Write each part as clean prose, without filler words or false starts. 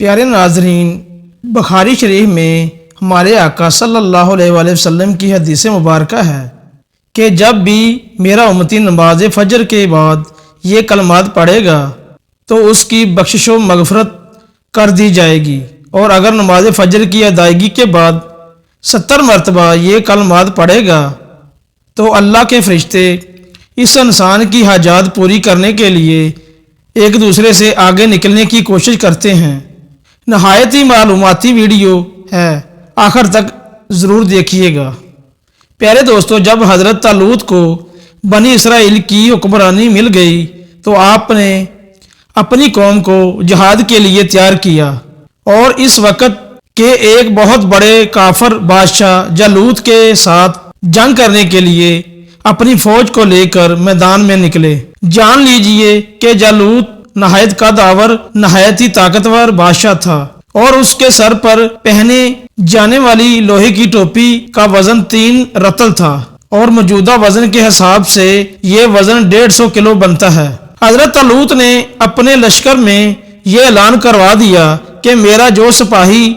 پیارے ناظرین، بخاری شریف میں ہمارے آقا صلی اللہ علیہ وآلہ وسلم کی حدیث مبارکہ ہے کہ جب بھی میرا امتی نماز فجر کے بعد یہ کلمات پڑھے گا تو اس کی بخشش و مغفرت کر دی جائے گی، اور اگر نماز فجر کی ادائیگی کے بعد 70 مرتبہ یہ کلمات پڑھے گا تو اللہ کے فرشتے اس انسان کی حاجات پوری کرنے کے لیے ایک دوسرے سے آگے نکلنے کی کوشش کرتے ہیں۔ نہایت ہی معلوماتی ویڈیو ہے، آخر تک ضرور دیکھیے گا۔ پیارے دوستو، جب حضرت طالوت کو بنی اسرائیل کی حکمرانی مل گئی تو آپ نے اپنی قوم کو جہاد کے لیے تیار کیا، اور اس وقت کے ایک بہت بڑے کافر بادشاہ جالوت کے ساتھ جنگ کرنے کے لیے اپنی فوج کو لے کر میدان میں نکلے۔ جان لیجئے کہ جالوت نہایت قد آور، نہایت ہی طاقتور بادشاہ تھا، اور اس کے سر پر پہنے جانے والی لوہے کی ٹوپی کا وزن 3 رطل تھا، اور موجودہ وزن کے حساب سے یہ وزن 150 کلو بنتا ہے۔ حضرت طالوت نے اپنے لشکر میں یہ اعلان کروا دیا کہ میرا جو سپاہی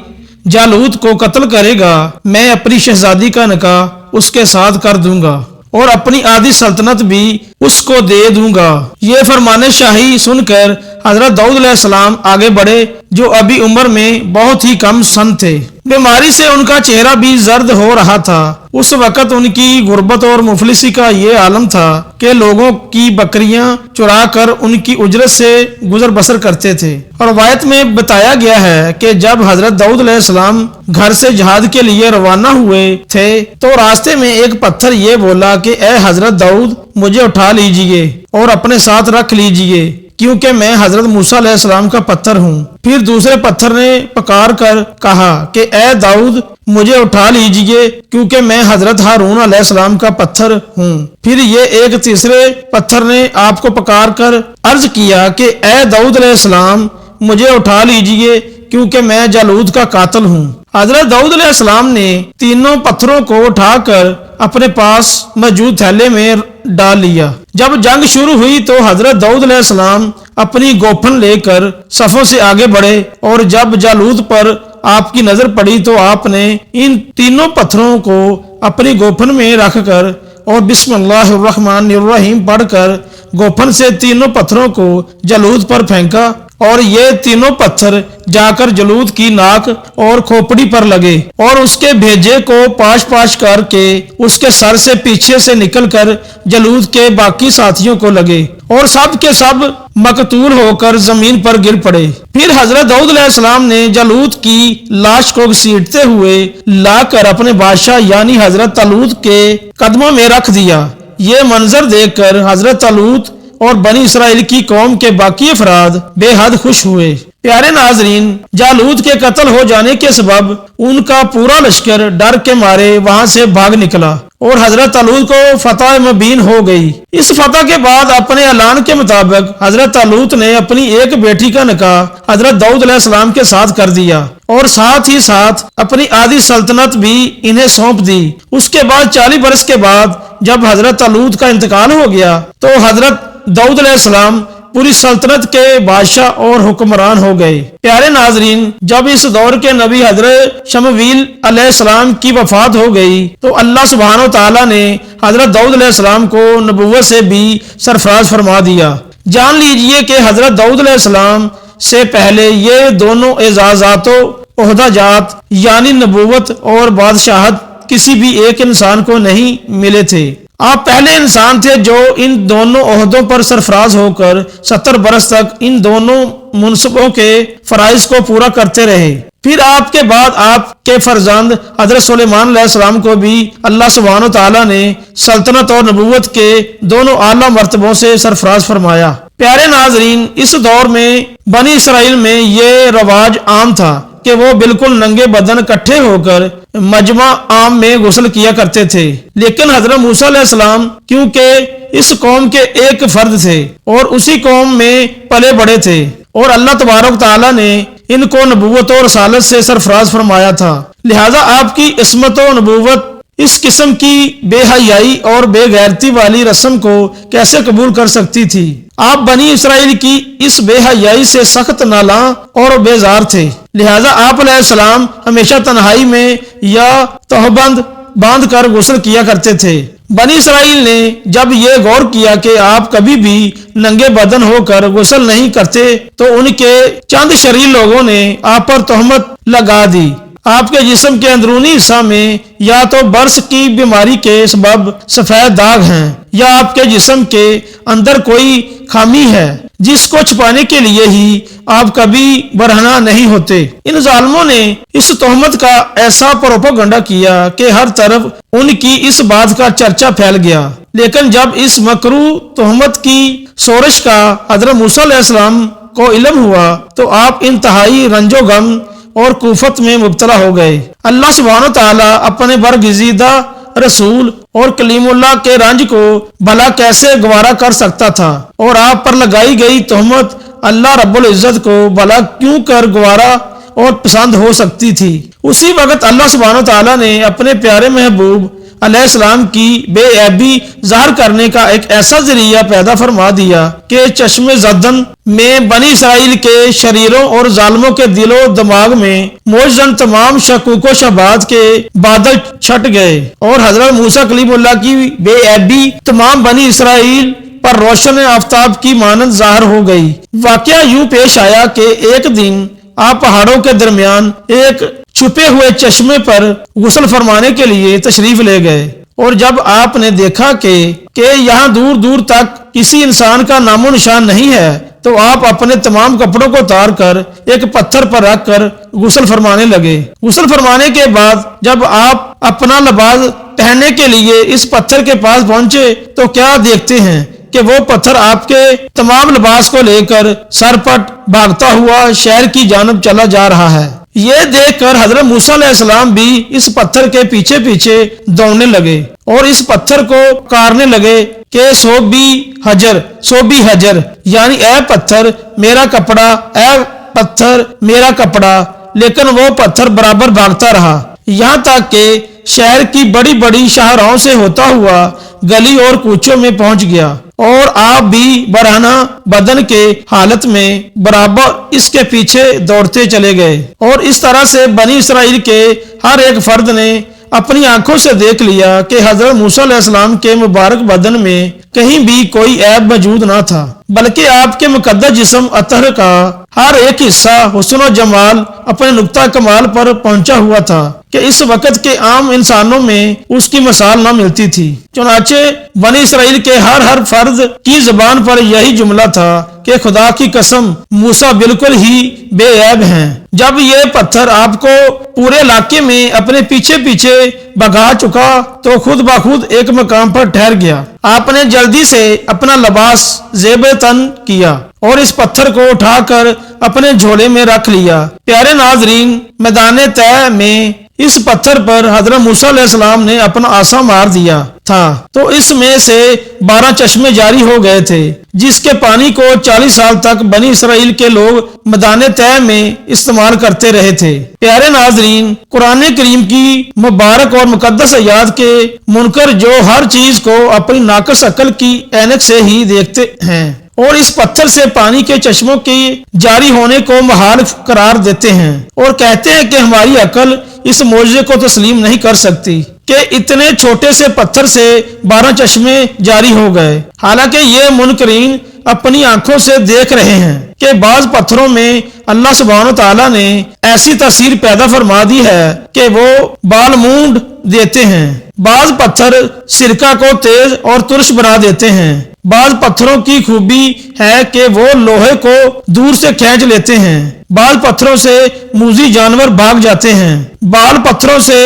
جالوت کو قتل کرے گا، میں اپنی شہزادی کا نکاح اس کے ساتھ کر دوں گا اور اپنی آدھی سلطنت بھی اس کو دے دوں گا۔ یہ فرمان شاہی سن کر حضرت داؤد علیہ السلام آگے بڑھے، جو ابھی عمر میں بہت ہی کم سن تھے۔ بیماری سے ان کا چہرہ بھی زرد ہو رہا تھا۔ اس وقت ان کی غربت اور مفلسی کا یہ عالم تھا کہ لوگوں کی بکریاں چرا کر ان کی اجرت سے گزر بسر کرتے تھے۔ اور روایت میں بتایا گیا ہے کہ جب حضرت داؤد علیہ السلام گھر سے جہاد کے لیے روانہ ہوئے تھے تو راستے میں ایک پتھر یہ بولا کہ اے حضرت داؤد، مجھے اٹھا لیجئے اور اپنے ساتھ رکھ لیجئے، کیونکہ میں حضرت موسیٰ علیہ السلام کا پتھر ہوں۔ پھر دوسرے پتھر نے پکار کر کہا کہ اے داؤد، مجھے اٹھا لیجئے، کیونکہ میں حضرت ہارون علیہ السلام کا پتھر ہوں۔ پھر یہ ایک تیسرے پتھر نے آپ کو پکار کر عرض کیا کہ اے داؤد علیہ السلام، مجھے اٹھا لیجئے، کیونکہ میں جالوت کا قاتل ہوں۔ حضرت داؤد علیہ السلام نے تینوں پتھروں کو اٹھا کر اپنے پاس موجود تھیلے میں ڈال لیا۔ جب جنگ شروع ہوئی تو حضرت داؤد علیہ السلام اپنی گوپھن لے کر صفوں سے آگے بڑھے، اور جب جالوت پر آپ کی نظر پڑی تو آپ نے ان تینوں پتھروں کو اپنی گوپھن میں رکھ کر اور بسم اللہ الرحمن الرحیم پڑھ کر گوپھن سے تینوں پتھروں کو جالوت پر پھینکا، اور یہ تینوں پتھر جا کر جالوت کی ناک اور کھوپڑی پر لگے، اور اس کے بھیجے کو پاش پاش کر کے اس کے سر سے پیچھے سے نکل کر جالوت کے باقی ساتھیوں کو لگے، اور سب کے سب مقتول ہو کر زمین پر گر پڑے۔ پھر حضرت داؤد علیہ السلام نے جالوت کی لاش کو گھسیٹتے ہوئے لا کر اپنے بادشاہ یعنی حضرت طالوت کے قدموں میں رکھ دیا۔ یہ منظر دیکھ کر حضرت طالوت اور بنی اسرائیل کی قوم کے باقی افراد بے حد خوش ہوئے۔ پیارے ناظرین، جالوت کے قتل ہو جانے کے سبب ان کا پورا لشکر ڈر کے مارے وہاں سے بھاگ نکلا، اور حضرت طالوت کو فتح مبین ہو گئی۔ اس فتح کے بعد اپنے اعلان کے مطابق حضرت طالوت نے اپنی ایک بیٹی کا نکاح حضرت داؤد علیہ السلام کے ساتھ کر دیا، اور ساتھ ہی ساتھ اپنی آدھی سلطنت بھی انہیں سونپ دی۔ اس کے بعد 40 برس کے بعد جب حضرت طالوت کا انتقال ہو گیا تو حضرت داؤد علیہ السلام پوری سلطنت کے بادشاہ اور حکمران ہو گئے۔ پیارے ناظرین، جب اس دور کے نبی حضرت شمویل علیہ السلام کی وفات ہو گئی تو اللہ سبحانہ و تعالیٰ نے حضرت داؤد علیہ السلام کو نبوت سے بھی سرفراز فرما دیا۔ جان لیجئے کہ حضرت داؤد علیہ السلام سے پہلے یہ دونوں اعزازات و عہدہ جات یعنی نبوت اور بادشاہت کسی بھی ایک انسان کو نہیں ملے تھے۔ آپ پہلے انسان تھے جو ان دونوں عہدوں پر سرفراز ہو کر 70 برس تک ان دونوں منصبوں کے فرائض کو پورا کرتے رہے۔ پھر آپ کے بعد آپ کے فرزند حضرت سلیمان علیہ السلام کو بھی اللہ سبحانہ و تعالیٰ نے سلطنت اور نبوت کے دونوں اعلیٰ مرتبوں سے سرفراز فرمایا۔ پیارے ناظرین، اس دور میں بنی اسرائیل میں یہ رواج عام تھا کہ وہ بالکل ننگے بدن اکٹھے ہو کر مجمع عام میں غسل کیا کرتے تھے، لیکن حضرت موسیٰ علیہ السلام کیونکہ اس قوم کے ایک فرد تھے اور اسی قوم میں پلے بڑے تھے، اور اللہ تبارک تعالیٰ نے ان کو نبوت اور رسالت سے سرفراز فرمایا تھا، لہذا آپ کی عصمت و نبوت اس قسم کی بے حیائی اور بے غیرتی والی رسم کو کیسے قبول کر سکتی تھی؟ آپ بنی اسرائیل کی اس بے حیائی سے سخت نالاں اور بیزار تھے، لہذا آپ علیہ السلام ہمیشہ تنہائی میں یا تہبند باندھ کر غسل کیا کرتے تھے۔ بنی اسرائیل نے جب یہ غور کیا کہ آپ کبھی بھی ننگے بدن ہو کر غسل نہیں کرتے تو ان کے چند شریر لوگوں نے آپ پر تہمت لگا دی۔ آپ کے جسم کے اندرونی حصہ میں یا تو برس کی بیماری کے سبب سفید داغ ہیں یا آپ کے جسم کے اندر کوئی خامی ہے جس کو چھپانے کے لیے ہی آپ کبھی برہنہ نہیں ہوتے۔ ان ظالموں نے اس تہمت کا ایسا پروپیگنڈا کیا کہ ہر طرف ان کی اس بات کا چرچا پھیل گیا، لیکن جب اس مکروہ تہمت کی شورش کا حضرت موسیٰ علیہ السلام کو علم ہوا تو آپ انتہائی رنج و غم اور کوفت میں مبتلا ہو گئے۔ اللہ سبحانہ و تعالیٰ اپنے برگزیدہ رسول اور کلیم اللہ کے رنج کو بھلا کیسے گوارا کر سکتا تھا، اور آپ پر لگائی گئی تہمت اللہ رب العزت کو بھلا کیوں کر گوارا اور پسند ہو سکتی تھی؟ اسی وقت اللہ سبحانہ و تعالیٰ نے اپنے پیارے محبوب علیہ السلام کی بے عیبی ظاہر کرنے کا ایک ایسا ذریعہ پیدا فرما دیا کہ چشم زدن میں بنی اسرائیل کے شریروں اور ظالموں کے دل و دماغ میں موجزن تمام شکوک و شبہات کے بادل چھٹ گئے، اور حضرت موسیٰ کلیم اللہ کی بے عیبی تمام بنی اسرائیل پر روشن آفتاب کی مانند ظاہر ہو گئی۔ واقعہ یوں پیش آیا کہ ایک دن آپ پہاڑوں کے درمیان ایک چھپے ہوئے چشمے پر غسل فرمانے کے لیے تشریف لے گئے، اور جب آپ نے دیکھا کہ یہاں دور دور تک کسی انسان کا نام و نشان نہیں ہے تو آپ اپنے تمام کپڑوں کو اتار کر ایک پتھر پر رکھ کر غسل فرمانے لگے۔ غسل فرمانے کے بعد جب آپ اپنا لباس پہننے کے لیے اس پتھر کے پاس پہنچے تو کیا دیکھتے ہیں کہ وہ پتھر آپ کے تمام لباس کو لے کر سرپٹ بھاگتا ہوا شہر کی جانب چلا جا رہا ہے۔ یہ دیکھ کر حضرت موسیٰ علیہ السلام بھی اس پتھر کے پیچھے پیچھے دوڑنے لگے اور اس پتھر کو پکارنے لگے کہ سوبی حجر، یعنی اے پتھر میرا کپڑا، اے پتھر میرا کپڑا، لیکن وہ پتھر برابر بھاگتا رہا، یہاں تک کہ شہر کی بڑی بڑی شاہراہوں سے ہوتا ہوا گلی اور کوچوں میں پہنچ گیا، اور آپ بھی برہنہ بدن کے حالت میں برابر اس کے پیچھے دوڑتے چلے گئے، اور اس طرح سے بنی اسرائیل کے ہر ایک فرد نے اپنی آنکھوں سے دیکھ لیا کہ حضرت موسیٰ علیہ السلام کے مبارک بدن میں کہیں بھی کوئی عیب موجود نہ تھا، بلکہ آپ کے مقدس جسم اطہر کا ہر ایک حصہ حسن و جمال اپنے نقطہ کمال پر پہنچا ہوا تھا کہ اس وقت کے عام انسانوں میں اس کی مثال نہ ملتی تھی۔ چنانچہ بنی اسرائیل کے ہر فرد کی زبان پر یہی جملہ تھا کہ خدا کی قسم موسیٰ بالکل ہی بے عیب ہیں۔ جب یہ پتھر آپ کو پورے علاقے میں اپنے پیچھے پیچھے بھگا چکا تو خود بخود ایک مقام پر ٹھہر گیا۔ آپ نے جلدی سے اپنا لباس زیب تن کیا اور اس پتھر کو اٹھا کر اپنے جھولے میں رکھ لیا۔ پیارے ناظرین، میدان طے میں اس پتھر پر حضرت موسیٰ علیہ السلام نے اپنا عصا مار دیا تھا تو اس میں سے 12 چشمے جاری ہو گئے تھے، جس کے پانی کو 40 سال تک بنی اسرائیل کے لوگ میدان طے میں استعمال کرتے رہے تھے۔ پیارے ناظرین، قرآن کریم کی مبارک اور مقدس آیات کے منکر جو ہر چیز کو اپنی ناقص عقل کی عینک سے ہی دیکھتے ہیں اور اس پتھر سے پانی کے چشموں کے جاری ہونے کو محال قرار دیتے ہیں اور کہتے ہیں کہ ہماری عقل اس معجزے کو تسلیم نہیں کر سکتی کہ اتنے چھوٹے سے پتھر سے 12 چشمے جاری ہو گئے، حالانکہ یہ منکرین اپنی آنکھوں سے دیکھ رہے ہیں کہ بعض پتھروں میں اللہ سبحانہ تعالیٰ نے ایسی تاثیر پیدا فرما دی ہے کہ وہ بال مونڈ دیتے ہیں، بعض پتھر سرکہ کو تیز اور ترش بنا دیتے ہیں، بعض پتھروں کی خوبی ہے کہ وہ لوہے کو دور سے کھینچ لیتے ہیں، بعض پتھروں سے موذی جانور بھاگ جاتے ہیں، بعض پتھروں سے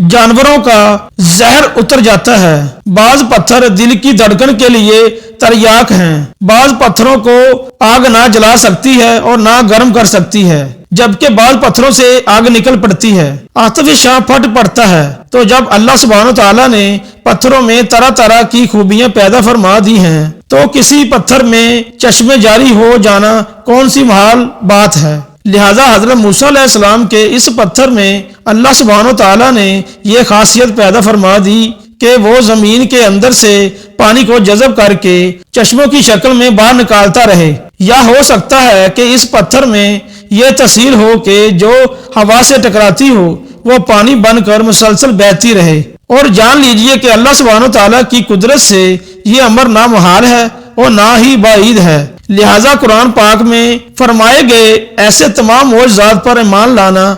جانوروں کا زہر اتر جاتا ہے، بعض پتھر دل کی دھڑکن کے لیے تریاک ہیں، بعض پتھروں کو آگ نہ جلا سکتی ہے اور نہ گرم کر سکتی ہے، جبکہ بعض پتھروں سے آگ نکل پڑتی ہے، آتش شاہ پھٹ پڑتا ہے۔ تو جب اللہ سبحانہ تعالیٰ نے پتھروں میں طرح طرح کی خوبیاں پیدا فرما دی ہیں تو کسی پتھر میں چشمے جاری ہو جانا کون سی محال بات ہے؟ لہذا حضرت موسیٰ علیہ السلام کے اس پتھر میں اللہ سبحانہ و تعالیٰ نے یہ خاصیت پیدا فرما دی کہ وہ زمین کے اندر سے پانی کو جذب کر کے چشموں کی شکل میں باہر نکالتا رہے، یا ہو سکتا ہے کہ اس پتھر میں یہ تاثیر ہو کہ جو ہوا سے ٹکراتی ہو وہ پانی بن کر مسلسل بہتی رہے۔ اور جان لیجئے کہ اللہ سبحانہ و تعالیٰ کی قدرت سے یہ امر نہ محال ہے اور نہ ہی بعید ہے۔ لہذا قرآن پاک میں فرمائے گئے ایسے تمام معجزات پر ایمان لانا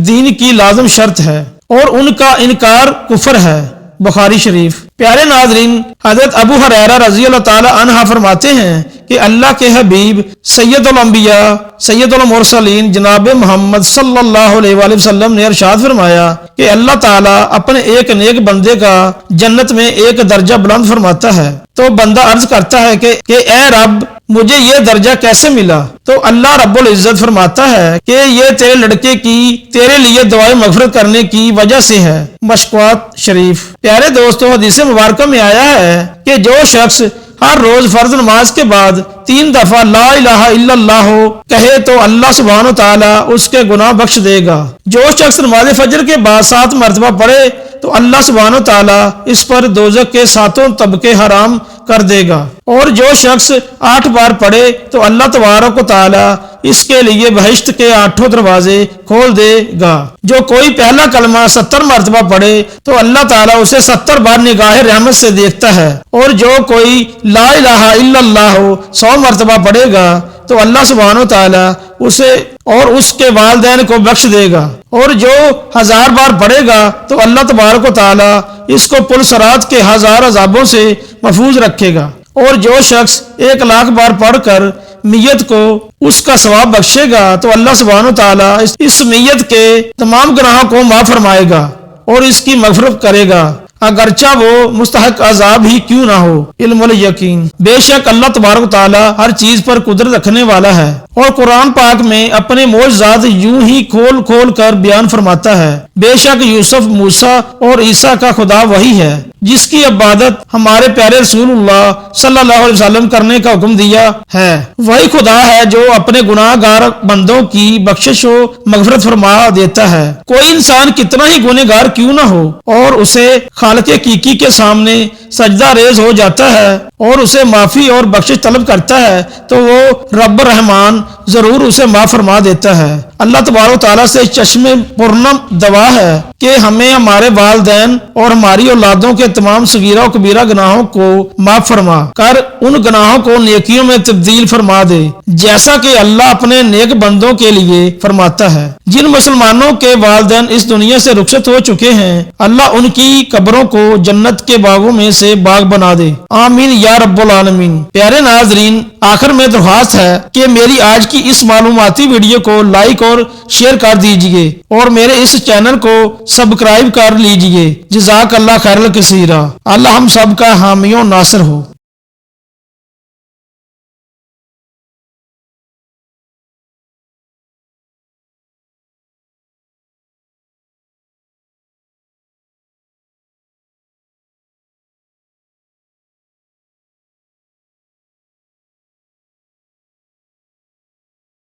دین کی لازم شرط ہے اور ان کا انکار کفر ہے۔ بخاری شریف۔ پیارے ناظرین، حضرت ابو ہریرہ رضی اللہ تعالی عنہ فرماتے ہیں کہ اللہ کے حبیب سید الانبیاء سید المرسلین جناب محمد صلی اللہ علیہ وآلہ وسلم نے ارشاد فرمایا کہ اللہ تعالیٰ اپنے ایک نیک بندے کا جنت میں ایک درجہ بلند فرماتا ہے، تو بندہ عرض کرتا ہے کہ اے رب مجھے یہ درجہ کیسے ملا؟ تو اللہ رب العزت فرماتا ہے کہ یہ تیرے لڑکے کی تیرے لیے دعائیں مغفرت کرنے کی وجہ سے ہے۔ مشکوات شریف۔ پیارے دوستو، حدیث مبارکہ میں آیا ہے کہ جو شخص ہر روز فرض نماز کے بعد 3 دفعہ لا الہ الا اللہ کہے تو اللہ سبحانہ و تعالیٰ اس کے گناہ بخش دے گا۔ جو شخص نماز فجر کے بعد 7 مرتبہ پڑھے تو اللہ سبحانہ و تعالیٰ اس پر دوزخ کے 7 طبقے حرام کر دے گا، اور جو شخص 8 بار پڑھے تو اللہ تبارک و تعالیٰ اس کے لیے بہشت کے 8 دروازے کھول دے گا۔ جو کوئی پہلا کلمہ 70 مرتبہ پڑھے تو اللہ تعالیٰ اسے 70 بار نگاہ رحمت سے دیکھتا ہے، اور جو کوئی لا الہ الا اللہ 100 مرتبہ پڑھے گا تو اللہ سبحانہ و تعالیٰ اسے اور اس کے والدین کو بخش دے گا، اور جو 1000 بار پڑھے گا تو اللہ تبارک و تعالیٰ اس کو پل صراط کے 1000 عذابوں سے محفوظ رکھے گا، اور جو شخص 1,00,000 بار پڑھ کر میت کو اس کا ثواب بخشے گا تو اللہ سبحانہ و تعالیٰ اس میت کے تمام گناہوں کو معاف فرمائے گا اور اس کی مغفرت کرے گا، اگرچہ وہ مستحق عذاب ہی کیوں نہ ہو۔ علم الیقین۔ بے شک اللہ تبارک و تعالیٰ ہر چیز پر قدرت رکھنے والا ہے، اور قرآن پاک میں اپنے معجزات یوں ہی کھول کھول کر بیان فرماتا ہے۔ بے شک یوسف، موسیٰ اور عیسیٰ کا خدا وہی ہے جس کی عبادت ہمارے پیارے رسول اللہ صلی اللہ علیہ وسلم کرنے کا حکم دیا ہے۔ وہی خدا ہے جو اپنے گناہ گار بندوں کی بخشش و مغفرت فرما دیتا ہے۔ کوئی انسان کتنا ہی گنہ گار کیوں نہ ہو اور اسے خالق حقیقی کے سامنے سجدہ ریز ہو جاتا ہے اور اسے معافی اور بخشش طلب کرتا ہے تو وہ رب رحمان ضرور اسے معاف فرما دیتا ہے۔ اللہ تبارک و تعالیٰ سے چشم پرنم دعا ہے کہ ہمیں ہمارے والدین اور ہماری اولادوں کے تمام صغیرہ و کبیرہ گناہوں کو معاف فرما کر ان گناہوں کو نیکیوں میں تبدیل فرما دے، جیسا کہ اللہ اپنے نیک بندوں کے لیے فرماتا ہے۔ جن مسلمانوں کے والدین اس دنیا سے رخصت ہو چکے ہیں، اللہ ان کی قبروں کو جنت کے باغوں میں سے باغ بنا دے، آمین یا رب العالمین۔ پیارے ناظرین، آخر میں درخواست ہے کہ میری آج کی اس معلوماتی ویڈیو کو لائک اور شیئر کر دیجئے اور میرے اس چینل کو سبسکرائب کر لیجئے۔ جزاک اللہ خیر الکثیر۔ اللہ ہم سب کا حامی و ناصر ہو۔